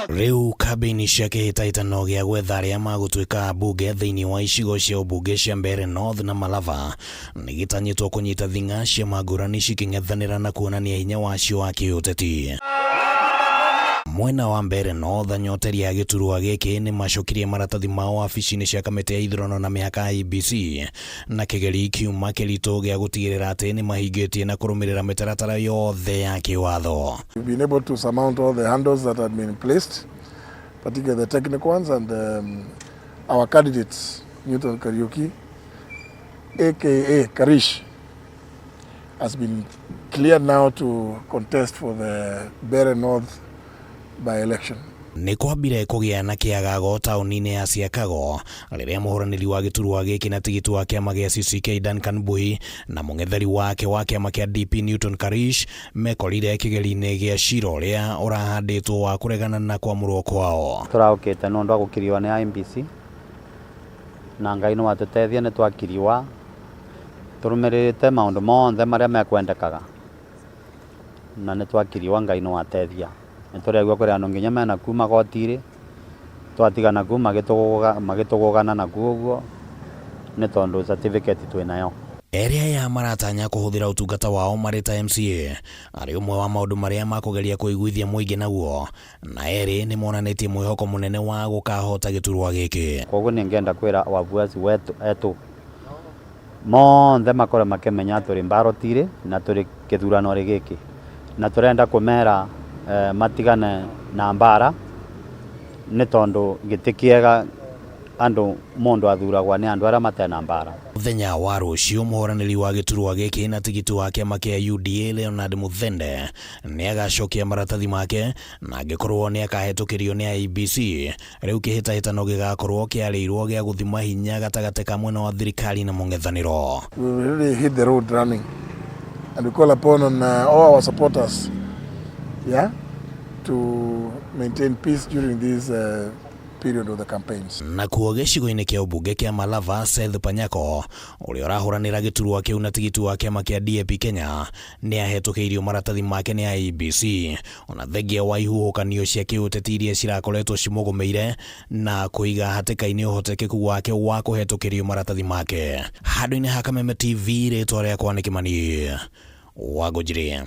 Riu kambĩini cia kĩhĩtahĩtano gĩa gwetha arĩa magũtuĩka mbunge thĩinĩ wa icigo cia ũmbunge cia Mbeere North na Malava nĩgĩtanyĩtwo kũnyita thing'a ciama ngũrani cikĩng'ethanĩra na kuonania hinya wacio wa kĩũteti. Mwena wa Mbeere North, anyoteri a gĩturwa gĩkĩ nĩ macokirie maratathi mao wabici-inĩ cia kamĩtĩ ya ithurano na mĩhaka IEBC na kĩgeri kiuma kĩritũ gĩa gũtigĩrĩra atĩ nĩ mahingĩtie na kũrũmĩrĩra mĩtaratara yothe ya kĩwatho. We've been able to surmount all the handles that had been placed, particularly the technical ones, and our candidates, Newton Kariuki, aka Karish, has been cleared now to contest for the Mbeere North by-election. Nĩ kwambire kũgĩa na kĩagago taũni-inĩ ya Siakago rĩrĩa mũhũranĩri wa gĩturwa gĩkĩ na tigiti wa kĩama gĩa CCK Duncan Bui na mũng'etheri wake wa kĩama kĩa DP Newton Karish mekorire kĩgeri-inĩ gĩa cira ũrĩa ũrahandĩtwo wa kũregana na kwamũrwo kwao. Tũraũkĩte nĩ ũndũ wa gũkiriwa nĩ IEBC na Ngai no atũteithie nĩ twakiriwa tũrũmĩrĩrĩte maũndũ mothe marĩa mekwendekaga na nĩ twakiriwa Ngai no ateithia. Nĩtũregua kũrĩ andũ nginya mena kuma gotiri twatigana kuma magĩtũgũgana na kuoguo nĩ tondũ certificate twĩnayo. Erĩ aya maratanya kũhũthĩra ũtungata wao marĩ ta MCA arĩ ũmwe wa maũndũ marĩa makũgeria kũiguithia mũingĩ naguo, na erĩ nĩ monanĩtie mwĩhoko mũnene wa gũkahota gĩturwa gĩkĩ. Koguo nĩngenda kwĩra wafuasi wetu monthe makore makĩmenya tũrĩ mbarotire na tũrĩ kĩthurano gĩkĩ na tũrenda kũmera matigane na mbara nĩ tondũ gĩtĩ kĩega andũ mũndũ athuragwa nĩ andũ arĩa matena mbara. Mũthenya wa rũciũ mũhũranĩri wa gĩturwa gĩkĩ na tigiti wa kĩama kĩa UDA Leonard Muthende nĩ agacokia maratathi make na angĩkorwo nĩ akahĩtũkĩrio nĩ IEBC. Rĩu kĩhĩtahĩtano gĩgakorwo kĩarĩirwo gĩa gũthima hinya gatagatĩ ka mwena wa thirikari na mũng'ethanĩro. We really hit the road running and we call upon all our supporters to maintain peace during this period of the campaigns. Nakuo gĩcigo-inĩ kĩa ũmbunge kĩa Malava, Seth Panyako ũrĩa ũrahũranĩra gĩturwa kĩu na tigiti wa kĩama kĩa DAP Kenya nĩ ahetũkĩirio maratathi make nĩ IEBC ona thengia wa ihuhũkanio cia kĩũteti iria cirakoretwo cimũgũmĩire na kũiga hatĩka-inĩ ũhotekeku wake wa kũhetũkĩrio maratathi make. Handũ-inĩ ha Kameme TV, rĩtwa rĩakwa nĩ Kĩmani Wangũnjĩrĩ.